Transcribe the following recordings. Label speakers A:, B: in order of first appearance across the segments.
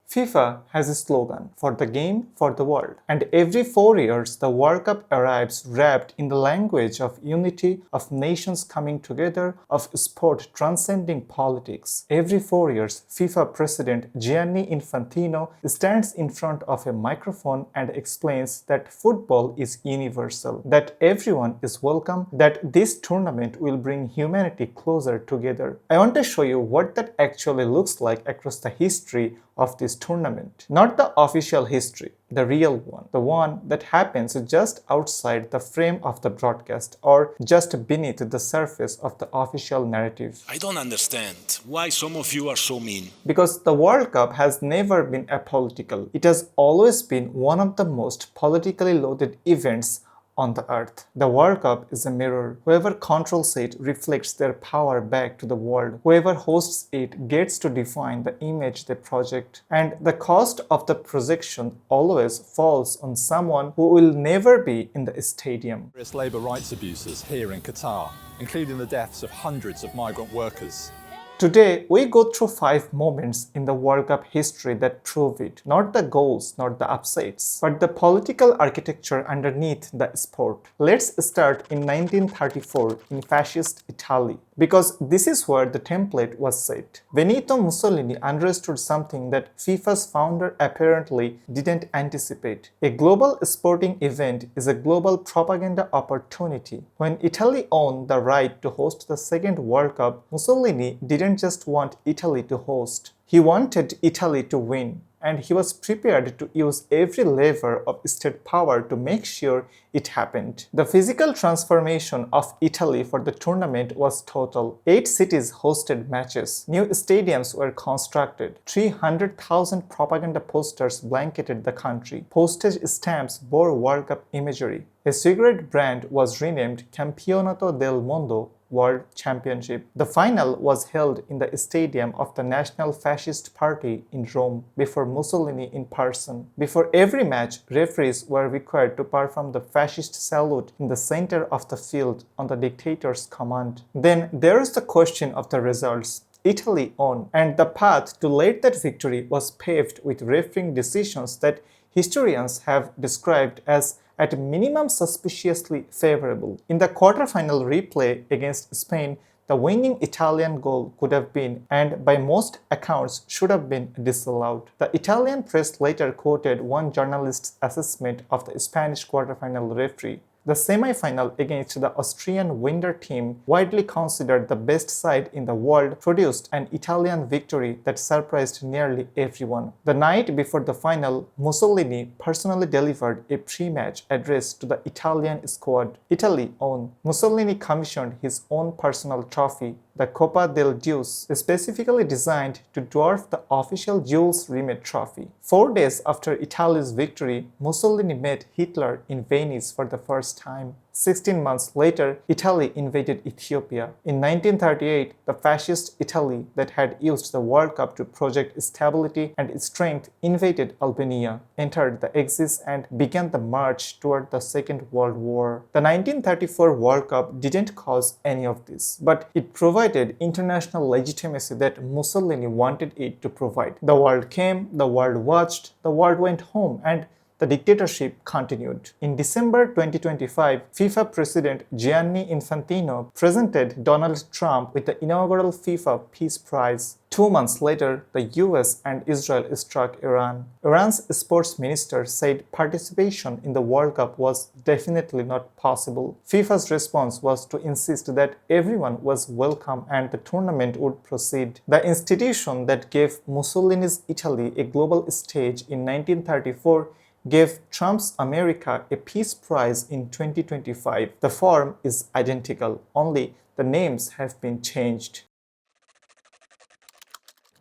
A: FIFA has a slogan, for the game, for the world. And every 4 years, the World Cup arrives wrapped in the language of unity, of nations coming together, of sport transcending politics. Every 4 years, FIFA President Gianni Infantino stands in front of a microphone and explains that football is universal, that everyone is welcome, that this tournament will bring humanity closer together. I want to show you what that actually looks like across the history of this tournament. Not the official history, the real one, the one that happens just outside the frame of the broadcast or just beneath the surface of the official narrative.
B: I don't understand why some of you are so mean.
A: Because the World Cup has never been apolitical. It has always been one of the most politically loaded events on the earth. The World Cup is a mirror. Whoever controls it reflects their power back to the world. Whoever hosts it gets to define the image they project. And the cost of the projection always falls on someone who will never be in the stadium.
C: Various labour rights abuses here in Qatar, including the deaths of hundreds of migrant workers.
A: Today, we go through 5 moments in the World Cup history that prove it. Not the goals, not the upsets, but the political architecture underneath the sport. Let's start in 1934 in fascist Italy, because this is where the template was set. Benito Mussolini understood something that FIFA's founder apparently didn't anticipate. A global sporting event is a global propaganda opportunity. When Italy owned the right to host the second World Cup, Mussolini didn't just want Italy to host. He wanted Italy to win, and he was prepared to use every lever of state power to make sure it happened. The physical transformation of Italy for the tournament was total. 8 cities hosted matches. New stadiums were constructed. 300,000 propaganda posters blanketed the country. Postage stamps bore World Cup imagery. A cigarette brand was renamed Campionato del Mondo, World Championship. The final was held in the stadium of the National Fascist Party in Rome before Mussolini in person. Before every match, referees were required to perform the fascist salute in the center of the field on the dictator's command. Then there is the question of the results. Italy won, and the path to lead that victory was paved with refereeing decisions that historians have described as at minimum suspiciously favorable. In the quarterfinal replay against Spain, the winning Italian goal could have been, and by most accounts should have been, disallowed. The Italian press later quoted one journalist's assessment of the Spanish quarterfinal referee. The semi-final against the Austrian Winder team, widely considered the best side in the world, produced an Italian victory that surprised nearly everyone. The night before the final, Mussolini personally delivered a pre-match address to the Italian squad. Italy won. Mussolini commissioned his own personal trophy, the Coppa del Deuce, specifically designed to dwarf the official Jules Rimet trophy. 4 days after Italy's victory, Mussolini met Hitler in Venice for the first time. 16 months later, Italy invaded Ethiopia. In 1938, the fascist Italy that had used the World Cup to project stability and strength invaded Albania, entered the Axis, and began the march toward the Second World War. The 1934 World Cup didn't cause any of this, but it provided international legitimacy that Mussolini wanted it to provide. The world came, the world watched, the world went home, and the dictatorship continued. In December 2025, FIFA President Gianni Infantino presented Donald Trump with the inaugural FIFA Peace Prize. 2 months later, the US and Israel struck Iran. Iran's sports minister said participation in the World Cup was definitely not possible. FIFA's response was to insist that everyone was welcome and the tournament would proceed. The institution that gave Mussolini's Italy a global stage in 1934 gave Trump's America a Peace Prize in 2025. The form is identical, only the names have been changed.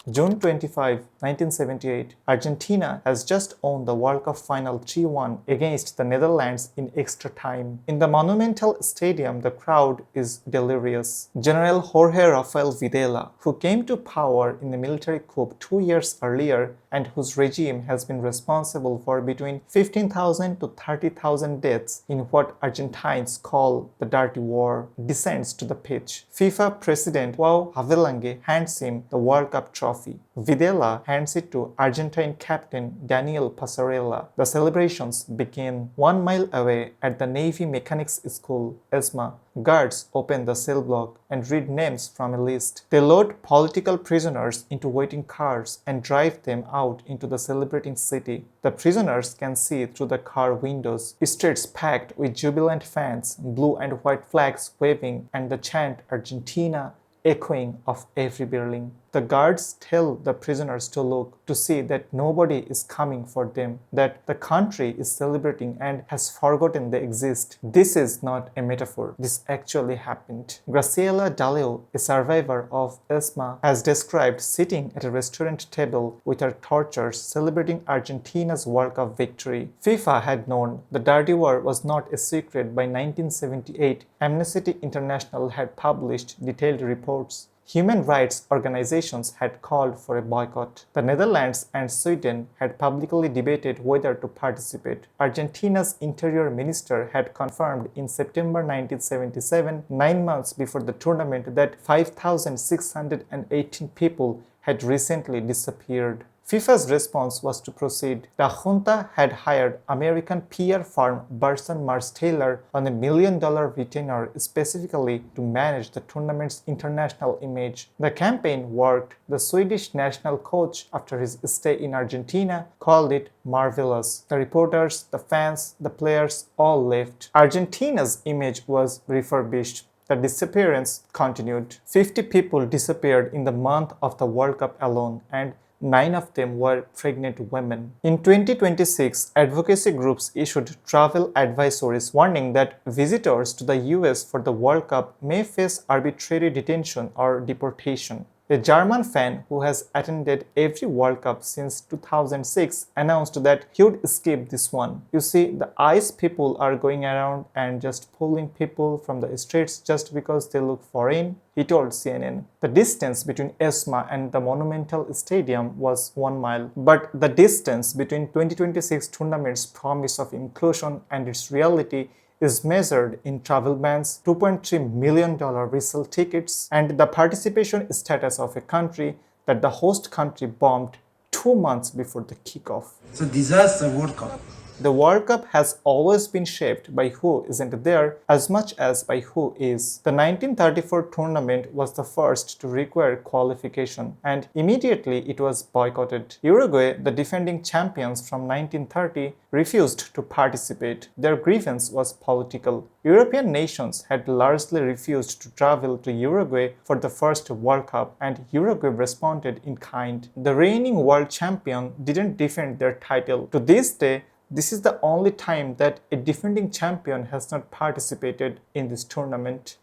A: June 25, 1978, Argentina has just won the World Cup final 3-1 against the Netherlands in extra time. In the monumental stadium, the crowd is delirious. General Jorge Rafael Videla, who came to power in the military coup 2 years earlier and whose regime has been responsible for between 15,000 to 30,000 deaths in what Argentines call the Dirty War, descends to the pitch. FIFA President João Havelange hands him the World Cup trophy. trophy. Videla hands it to Argentine captain Daniel Passarella. The celebrations begin 1 mile away at the Navy Mechanics School, ESMA. Guards open the cell block and read names from a list. They load political prisoners into waiting cars and drive them out into the celebrating city. The prisoners can see through the car windows, streets packed with jubilant fans, blue and white flags waving, and the chant Argentina echoing off every building. The guards tell the prisoners to look, to see that nobody is coming for them, that the country is celebrating and has forgotten they exist. This is not a metaphor. This actually happened. Graciela Daleu, a survivor of ESMA, has described sitting at a restaurant table with her torturers celebrating Argentina's World Cup victory. FIFA had known the dirty war was not a secret by 1978. Amnesty International had published detailed reports. Human rights organizations had called for a boycott. The Netherlands and Sweden had publicly debated whether to participate. Argentina's interior minister had confirmed in September 1977, 9 months before the tournament, that 5,618 people had recently disappeared. FIFA's response was to proceed. The junta had hired American PR firm Burson Marsteller on a $1 million retainer specifically to manage the tournament's international image. The campaign worked. The Swedish national coach, after his stay in Argentina, called it marvelous. The reporters, the fans, the players all left. Argentina's image was refurbished. The disappearance continued. 50 people disappeared in the month of the World Cup alone, and 9 of them were pregnant women. In 2026, advocacy groups issued travel advisories warning that visitors to the US for the World Cup may face arbitrary detention or deportation. A German fan who has attended every World Cup since 2006 announced that he would skip this one. You see, the ICE people are going around and just pulling people from the streets just because they look foreign, he told CNN. The distance between ESMA and the Monumental Stadium was 1 mile, but the distance between 2026 tournament's promise of inclusion and its reality is measured in travel bans, $2.3 million resale tickets, and the participation status of a country that the host country bombed 2 months before the kickoff.
D: It's a disaster World Cup.
A: The World Cup has always been shaped by who isn't there as much as by who is. The 1934 tournament was the first to require qualification, and immediately it was boycotted. Uruguay, the defending champions from 1930, refused to participate. Their grievance was political. European nations had largely refused to travel to Uruguay for the first World Cup, and Uruguay responded in kind. The reigning world champion didn't defend their title. To this day, this is the only time that a defending champion has not participated in this tournament.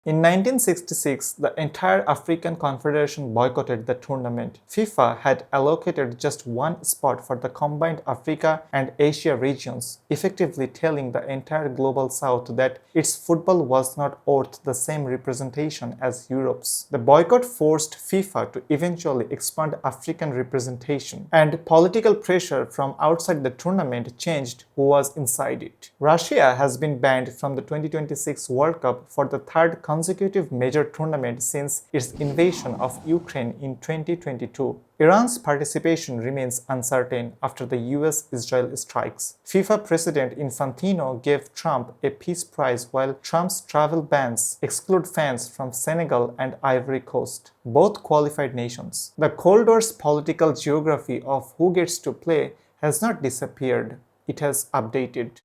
A: In 1966, the entire African Confederation boycotted the tournament. FIFA had allocated just one spot for the combined Africa and Asia regions, effectively telling the entire global south that its football was not worth the same representation as Europe's. The boycott forced FIFA to eventually expand African representation, and political pressure from outside the tournament changed who was inside it. Russia has been banned from the 2026 World Cup for the third consecutive major tournament since its invasion of Ukraine in 2022. Iran's participation remains uncertain after the US-Israel strikes. FIFA President Infantino gave Trump a peace prize while Trump's travel bans exclude fans from Senegal and Ivory Coast, both qualified nations. The Cold War's political geography of who gets to play has not disappeared, it has updated.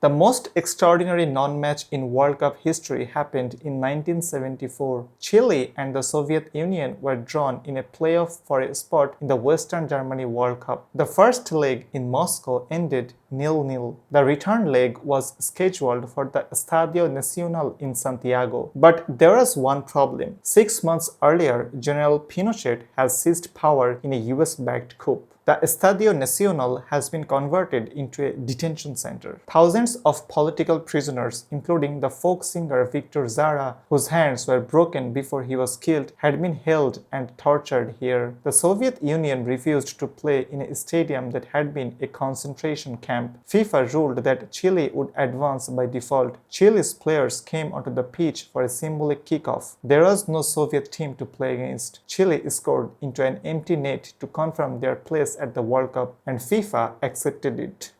A: The most extraordinary non-match in World Cup history happened in 1974. Chile and the Soviet Union were drawn in a playoff for a spot in the Western Germany World Cup. The first leg in Moscow ended 0-0. The return leg was scheduled for the Estadio Nacional in Santiago. But there was one problem. 6 months earlier, General Pinochet has seized power in a US-backed coup. The Estadio Nacional has been converted into a detention center. Thousands of political prisoners, including the folk singer Victor Zara, whose hands were broken before he was killed, had been held and tortured here. The Soviet Union refused to play in a stadium that had been a concentration camp. camp, FIFA ruled that Chile would advance by default. Chile's players came onto the pitch for a symbolic kickoff. There was no Soviet team to play against. Chile scored into an empty net to confirm their place at the World Cup, and FIFA accepted it.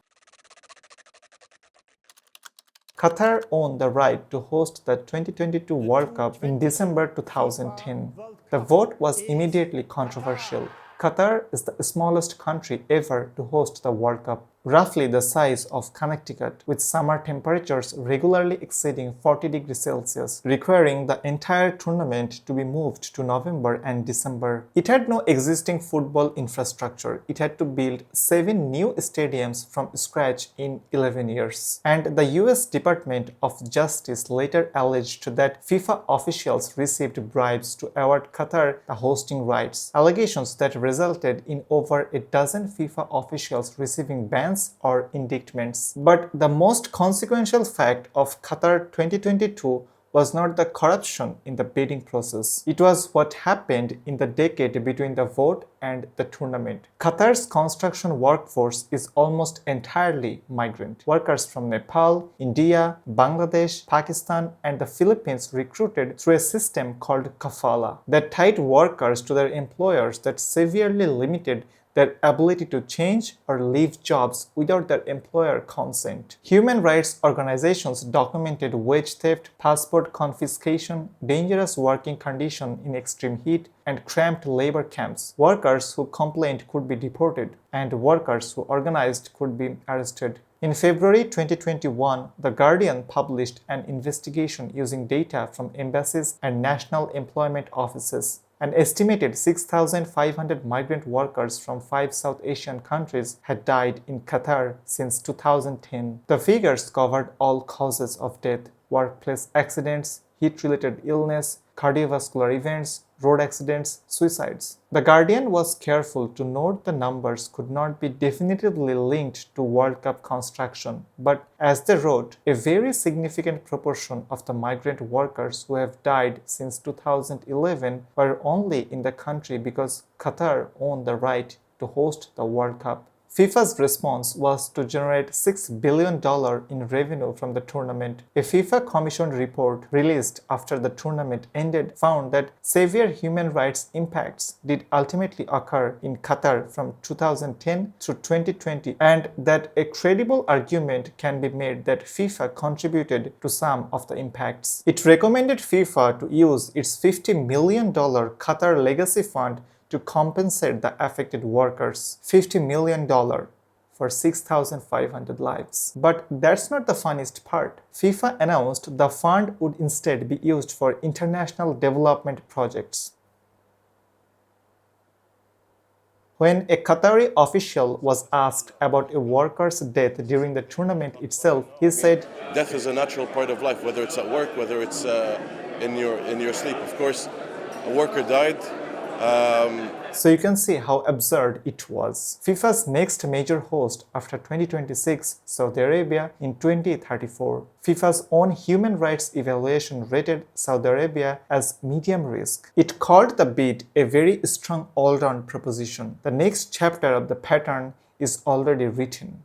A: Qatar owned the right to host the 2022 World Cup in December 2010. The vote was immediately controversial. Qatar is the smallest country ever to host the World Cup, roughly the size of Connecticut, with summer temperatures regularly exceeding 40 degrees Celsius, requiring the entire tournament to be moved to November and December. It had no existing football infrastructure. It had to build 7 new stadiums from scratch in 11 years. And the US Department of Justice later alleged that FIFA officials received bribes to award Qatar the hosting rights, allegations that resulted in over a dozen FIFA officials receiving bans or indictments. But the most consequential fact of Qatar 2022 was not the corruption in the bidding process. It was what happened in the decade between the vote and the tournament. Qatar's construction workforce is almost entirely migrant. Workers from Nepal, India, Bangladesh, Pakistan, and the Philippines recruited through a system called kafala that tied workers to their employers that severely limited their ability to change or leave jobs without their employer consent. Human rights organizations documented wage theft, passport confiscation, dangerous working conditions in extreme heat, and cramped labor camps. Workers who complained could be deported, and workers who organized could be arrested. In February 2021, The Guardian published an investigation using data from embassies and national employment offices. An estimated 6,500 migrant workers from 5 South Asian countries had died in Qatar since 2010. The figures covered all causes of death: workplace accidents, heat-related illness, cardiovascular events, road accidents, suicides. The Guardian was careful to note the numbers could not be definitively linked to World Cup construction, but as they wrote, a very significant proportion of the migrant workers who have died since 2011 were only in the country because Qatar owned the right to host the World Cup. FIFA's response was to generate $6 billion in revenue from the tournament. A FIFA commissioned report released after the tournament ended found that severe human rights impacts did ultimately occur in Qatar from 2010 through 2020, and that a credible argument can be made that FIFA contributed to some of the impacts. It recommended FIFA to use its $50 million Qatar Legacy Fund to compensate the affected workers. $50 million for 6,500 lives. But that's not the funniest part. FIFA announced the fund would instead be used for international development projects. When a Qatari official was asked about a worker's death during the tournament itself, he said,
E: "Death is a natural part of life, whether it's at work, whether it's in your sleep. Of course, a worker died."
A: So you can see how absurd it was. FIFA's next major host after 2026, Saudi Arabia, in 2034. FIFA's own human rights evaluation rated Saudi Arabia as medium risk. It called the bid a very strong all-round proposition. The next chapter of the pattern is already written.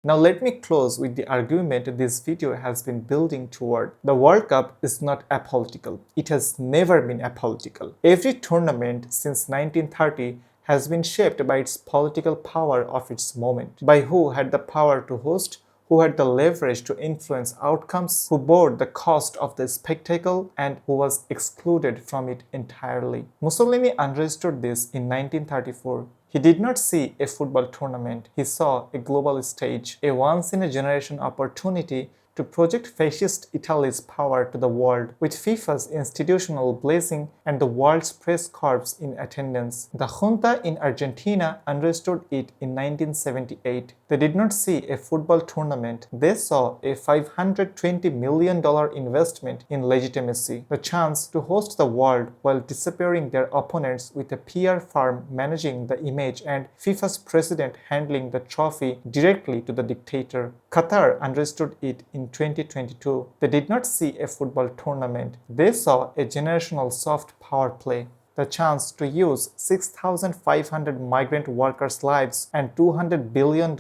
A: Now let me close with the argument this video has been building toward. The World Cup is not apolitical. It has never been apolitical. Every tournament since 1930 has been shaped by its political power of its moment, by who had the power to host, who had the leverage to influence outcomes, who bore the cost of the spectacle, and who was excluded from it entirely. Mussolini understood this in 1934. He did not see a football tournament. He saw a global stage, a once-in-a-generation opportunity to project fascist Italy's power to the world, with FIFA's institutional blessing and the world's press corps in attendance. The junta in Argentina understood it in 1978. They did not see a football tournament. They saw a $520 million investment in legitimacy, the chance to host the world while disappearing their opponents with a PR firm managing the image and FIFA's president handling the trophy directly to the dictator. Qatar understood it in 2022. They did not see a football tournament. They saw a generational soft power play. The chance to use 6,500 migrant workers' lives and $200 billion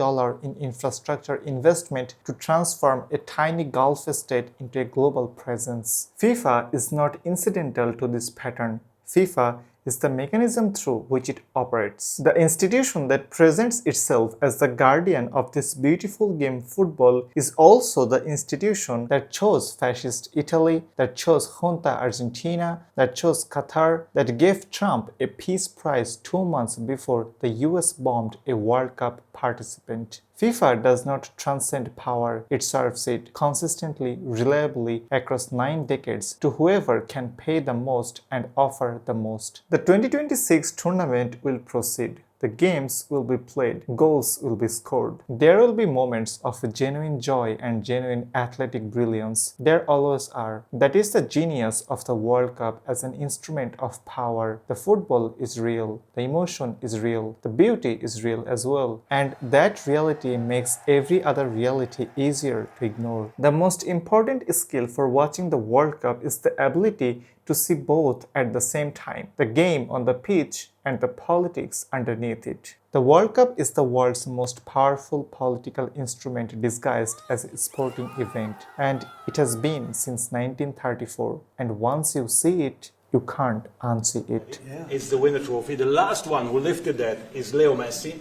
A: in infrastructure investment to transform a tiny Gulf state into a global presence. FIFA is not incidental to this pattern. FIFA is the mechanism through which it operates. The institution that presents itself as the guardian of this beautiful game football is also the institution that chose fascist Italy, that chose junta Argentina, that chose Qatar, that gave Trump a peace prize 2 months before the US bombed a World Cup participant. FIFA does not transcend power, it serves it consistently, reliably across 9 decades to whoever can pay the most and offer the most. The 2026 tournament will proceed. The games will be played, goals will be scored. There will be moments of genuine joy and genuine athletic brilliance. There always are. That is the genius of the World Cup as an instrument of power. The football is real, the emotion is real, the beauty is real as well. And that reality makes every other reality easier to ignore. The most important skill for watching the World Cup is the ability to see both at the same time, the game on the pitch and the politics underneath it. The World Cup is the world's most powerful political instrument disguised as a sporting event, and it has been since 1934. And once you see it, you can't unsee it.
B: It's the winner trophy. The last one who lifted that is Leo Messi.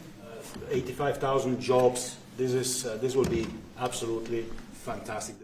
B: 85,000 jobs. This will be absolutely fantastic.